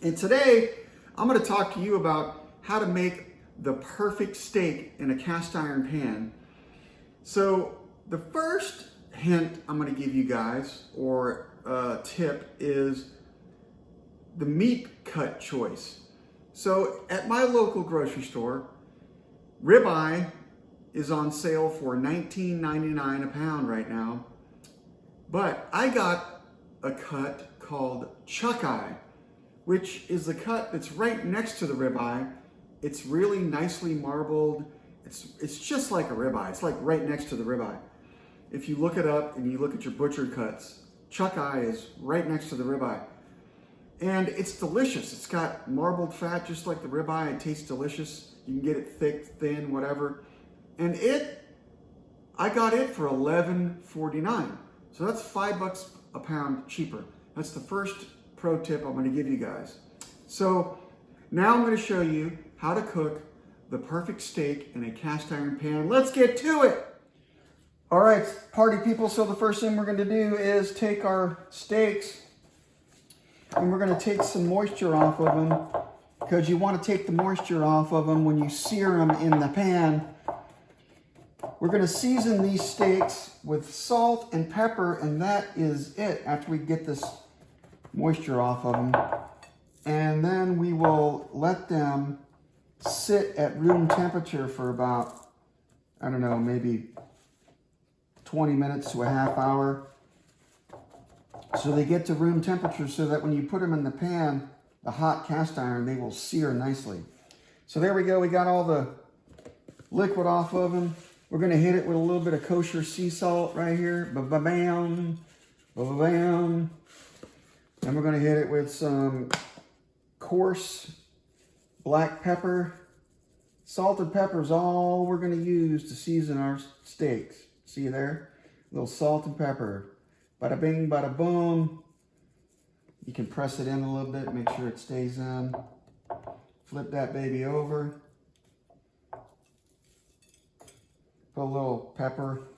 And today, I'm going to talk to you about how to make the perfect steak in a cast iron pan. So the first hint I'm going to give you guys, or tip, is the meat cut choice. So at my local grocery store, ribeye is on sale for $19.99 a pound right now. But I got a cut called chuck eye, which is the cut that's right next to the ribeye. It's really nicely marbled. It's just like a ribeye. It's like right next to the ribeye. If you look it up and you look at your butcher cuts, chuck eye is right next to the ribeye. And it's delicious. It's got marbled fat just like the ribeye. It tastes delicious. You can get it thick, thin, whatever. And I got it for $11.49. So that's $5 a pound cheaper. That's the first pro tip I'm going to give you guys. So now I'm going to show you how to cook the perfect steak in a cast iron pan. Let's get to it. All right, party people. So the first thing we're going to do is take our steaks and we're going to take some moisture off of them, because you want to take the moisture off of them when you sear them in the pan. We're going to season these steaks with salt and pepper, and that is it after we get this moisture off of them. And then we will let them sit at room temperature for about, I don't know, maybe 20 minutes to a half hour. So they get to room temperature so that when you put them in the pan, the hot cast iron, they will sear nicely. So there we go. We got all the liquid off of them. We're going to hit it with a little bit of kosher sea salt right here. Ba-ba-bam, ba-ba-bam. Then we're going to hit it with some coarse black pepper. Salt and pepper is all we're going to use to season our steaks. See there? A little salt and pepper. Bada bing, bada boom. You can press it in a little bit, make sure it stays in. Flip that baby over. Put a little pepper.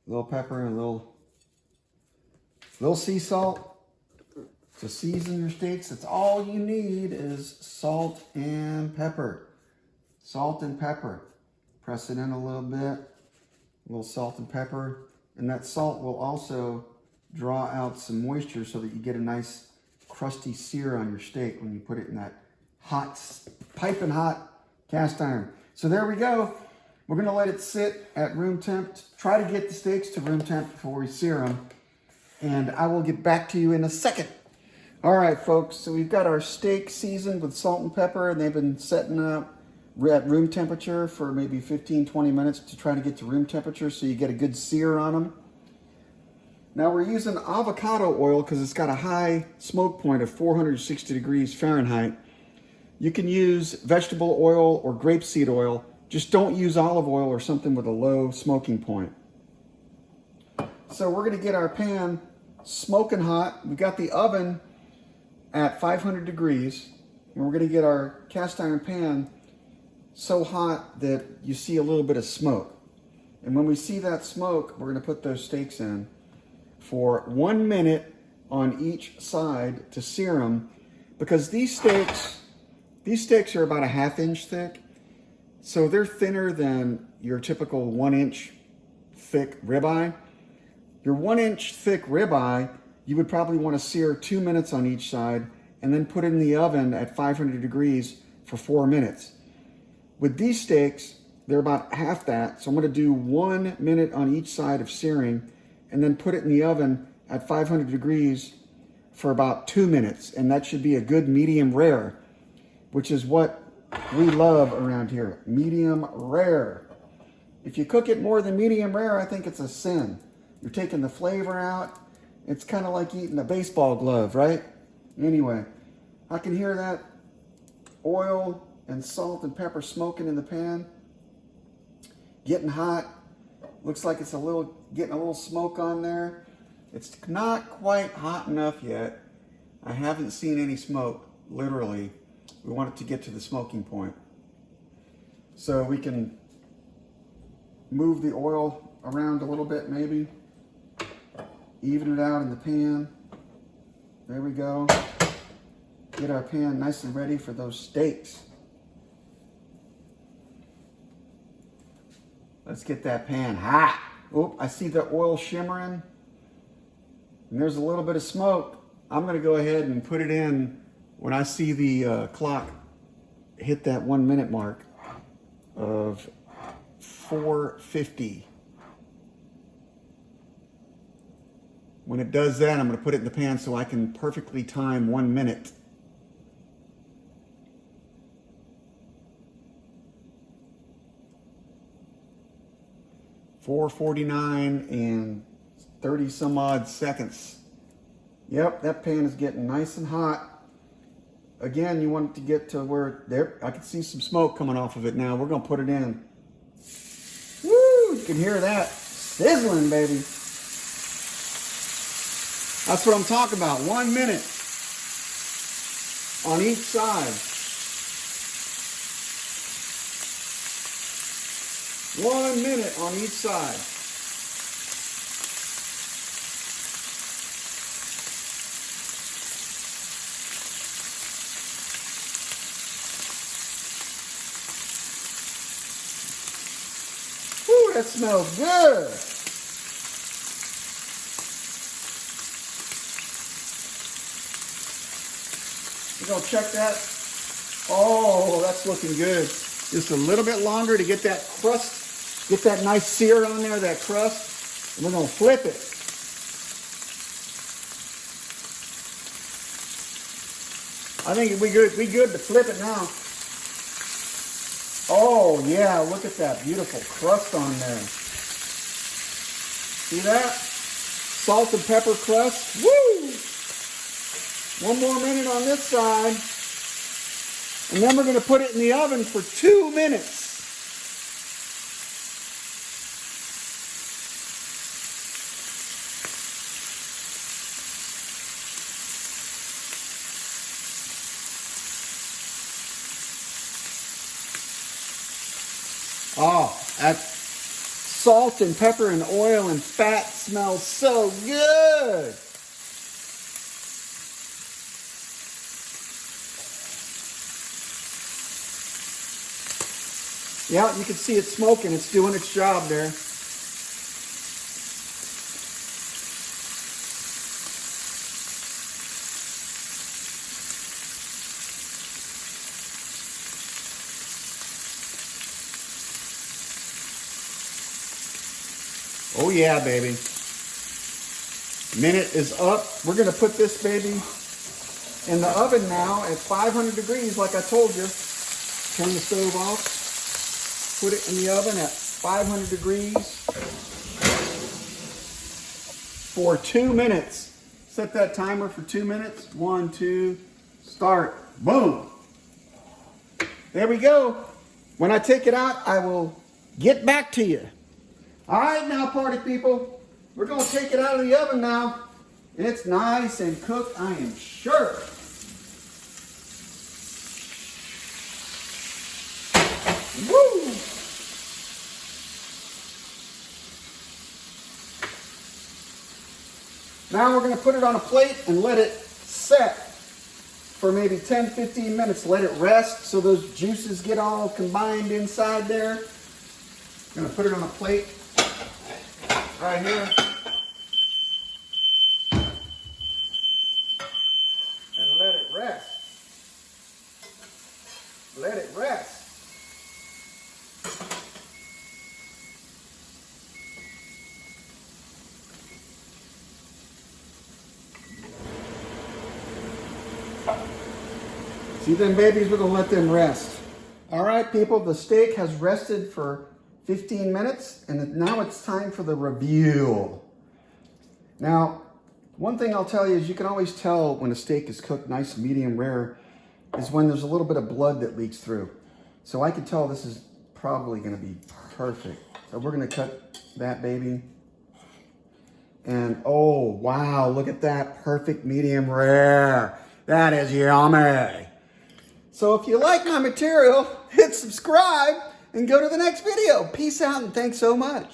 A little pepper and a little sea salt to season your steaks. That's all you need is salt and pepper. Salt and pepper. Press it in a little bit. A little salt and pepper, and that salt will also draw out some moisture so that you get a nice crusty sear on your steak when you put it in that hot, piping hot cast iron. So there we go. We're going to let it sit at room temp. Try to get the steaks to room temp before we sear them, and I will get back to you in a second. All right, folks, so we've got our steak seasoned with salt and pepper, and they've been setting up at room temperature for maybe 15-20 minutes to try to get to room temperature so you get a good sear on them. Now we're using avocado oil because it's got a high smoke point of 460 degrees Fahrenheit. You can use vegetable oil or grapeseed oil. Just don't use olive oil or something with a low smoking point. So we're going to get our pan smoking hot. We got the oven at 500 degrees, and we're going to get our cast iron pan so hot that you see a little bit of smoke. And when we see that smoke, we're going to put those steaks in for 1 minute on each side to sear them, because these steaks are about a ½ inch thick, so they're thinner than your typical 1 inch thick ribeye. Your 1 inch thick ribeye, you would probably want to sear 2 minutes on each side and then put it in the oven at 500 degrees for 4 minutes. With these steaks, they're about half that, so I'm going to do 1 minute on each side of searing and then put it in the oven at 500 degrees for about 2 minutes, and that should be a good medium rare, which is what we love around here, medium rare. If you cook it more than medium rare, I think it's a sin. You're taking the flavor out. It's kind of like eating a baseball glove, right? Anyway, I can hear that oil and salt and pepper smoking in the pan, getting hot. Looks like it's getting a little smoke on there. It's not quite hot enough yet. I haven't seen any smoke, literally. We want it to get to the smoking point. So we can move the oil around a little bit maybe. Even it out in the pan. There we go. Get our pan nice and ready for those steaks. Let's get that pan hot. Oh, I see the oil shimmering. And there's a little bit of smoke. I'm going to go ahead and put it in when I see the clock hit that 1 minute mark of 4:50. When it does that, I'm going to put it in the pan so I can perfectly time 1 minute. $4:49 and 30 some odd seconds. Yep, that pan is getting nice and hot. Again, you want it to get to where there, I can see some smoke coming off of it now. We're going to put it in. Woo! You can hear that sizzling, baby. That's what I'm talking about. 1 minute on each side. 1 minute on each side. Woo, that smells good. We're going to check that. Oh, that's looking good. Just a little bit longer to get that crust, get that nice sear on there, that crust. And we're going to flip it. I think we good to flip it now. Oh yeah, look at that beautiful crust on there. See that? Salt and pepper crust. Woo! 1 more minute on this side. And then we're going to put it in the oven for 2 minutes. Oh, that salt and pepper and oil and fat smells so good. Yeah, you can see it smoking. It's doing its job there. Oh yeah, baby. Minute is up. We're going to put this baby in the oven now at 500 degrees like I told you. Turn the stove off. Put it in the oven at 500 degrees for 2 minutes. Set that timer for 2 minutes. 1, 2, start. Boom. There we go. When I take it out, I will get back to you. All right, now, party people, we're going to take it out of the oven now. It's nice and cooked, I am sure. Woo! Now we're going to put it on a plate and let it set for maybe 10-15 minutes. Let it rest so those juices get all combined inside there. I'm going to put it on a plate right here. And let it rest. Let it rest. See them babies? We're going to let them rest. All right, people, the steak has rested for 15 minutes, and now it's time for the review. Now, one thing I'll tell you is you can always tell when a steak is cooked nice, medium rare, is when there's a little bit of blood that leaks through. So I can tell this is probably going to be perfect. So we're going to cut that baby. And oh, wow, look at that, perfect medium rare. That is yummy. So if you like my material, hit subscribe and go to the next video. Peace out and thanks so much.